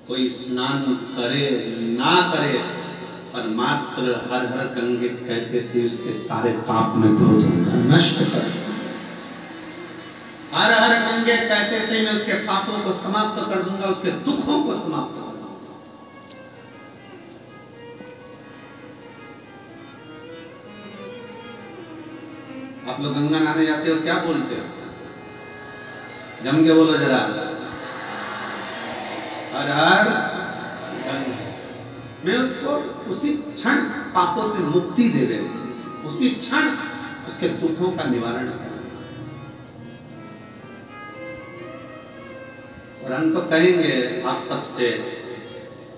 कोई स्नान करे ना करे, पर मात्र हर हर गंगे कहते से उसके सारे पाप में धो दूंगा, नष्ट कर दूंगा। हर हर गंगे कहते से मैं उसके पापों को समाप्त कर दूंगा, उसके दुखों को समाप्त कर दूंगा। आप लोग गंगा नहाने जाते हो, क्या बोलते हो? जम के बोलो जरा, हर हर गंगा। मैं उसको उसी क्षण पापों से मुक्ति दे दे, उसी क्षण उसके दुखों का निवारण कर। और हम तो कहेंगे आप सबसे,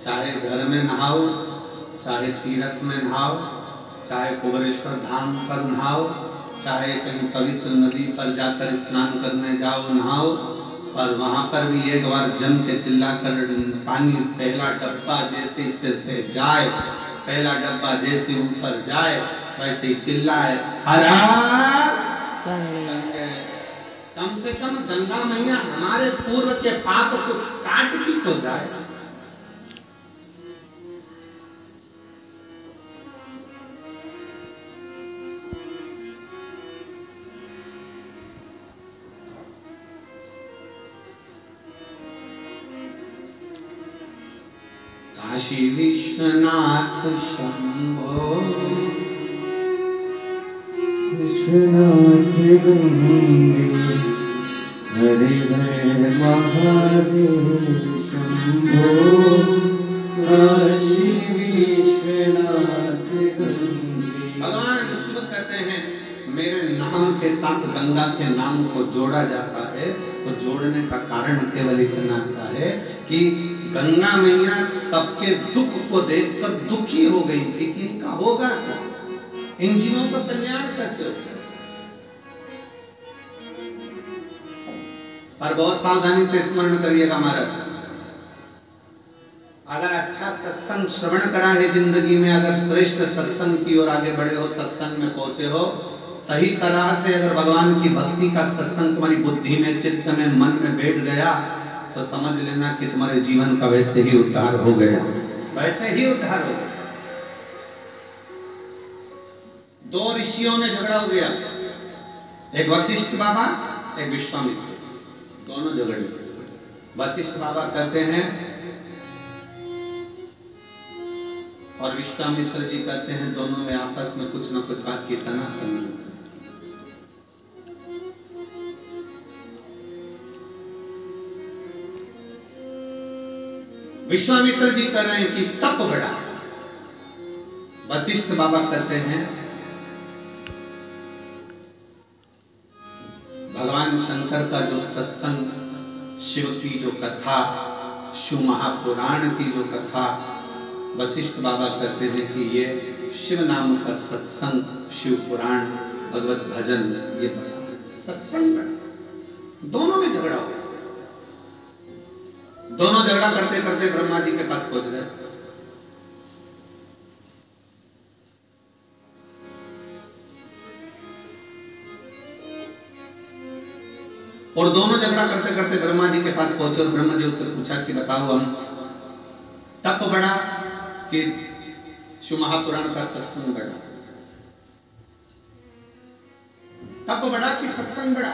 चाहे घर में नहाओ, चाहे तीर्थ में नहाओ, चाहे कुबेरेश्वर धाम पर नहाओ, चाहे कहीं पवित्र नदी पर जाकर स्नान करने जाओ नहाओ, और वहां पर भी एक बार जम के चिल्लाकर पानी पहला डब्बा जैसे सिर से जाए, पहला डब्बा जैसे ऊपर जाए वैसे ही चिल्लाए, हर गंगे। कम से कम गंगा मैया हमारे पूर्व के पाप को काटती तो जाए। काशी विश्वनाथ शंभो, विश्वनाथ गंगे, हरे हरे महादेव शंभो, काशी विश्वनाथ गंगे। भगवान शिव कहते हैं मेरे नाम के साथ गंगा के नाम को जोड़ा जाता है, तो जोड़ने का कारण केवल इतना सा है कि गंगा मैया सबके दुख को देखकर दुखी हो गई थी कि इनका होगा क्या, इन जीवों का कल्याण कैसे होगा। पर बहुत सावधानी से स्मरण करिएगा महाराज, अगर अच्छा सत्संग श्रवण करा है जिंदगी में, अगर श्रेष्ठ सत्संग की ओर आगे बढ़े हो, सत्संग में पहुंचे हो, सही तरह से अगर भगवान की भक्ति का सत्संग तुम्हारी बुद्धि में, चित्त में, मन में बैठ गया, तो समझ लेना कि तुम्हारे जीवन का वैसे ही उद्धार हो गया, वैसे ही उद्धार हो गया। दो ऋषियों में झगड़ा हो गया, एक वशिष्ठ बाबा, एक विश्वामित्र, दोनों झगड़े। वशिष्ठ बाबा कहते हैं और विश्वामित्र जी कहते हैं, दोनों में आपस में कुछ ना कुछ बात की तनातनी। विश्वामित्र जी कह रहे हैं कि तप बढ़ा, वशिष्ठ बाबा कहते हैं भगवान शंकर का जो सत्संग, शिव की जो कथा, शिव महापुराण की जो कथा, वशिष्ठ बाबा कहते हैं कि ये शिव नाम का सत्संग, शिव पुराण, भगवत भजन, ये बड़ा सत्संग बड़ा। दोनों में झगड़ा हो गया, दोनों झगड़ा करते करते ब्रह्मा जी के पास पहुंच गए। और दोनों झगड़ा करते करते ब्रह्मा जी के पास पहुंचे और ब्रह्मा जी उससे पूछा कि बताओ, हम तप बढ़ा कि शिव महापुराण का सत्संग बढ़ा? तप बढ़ा कि सत्संग बढ़ा?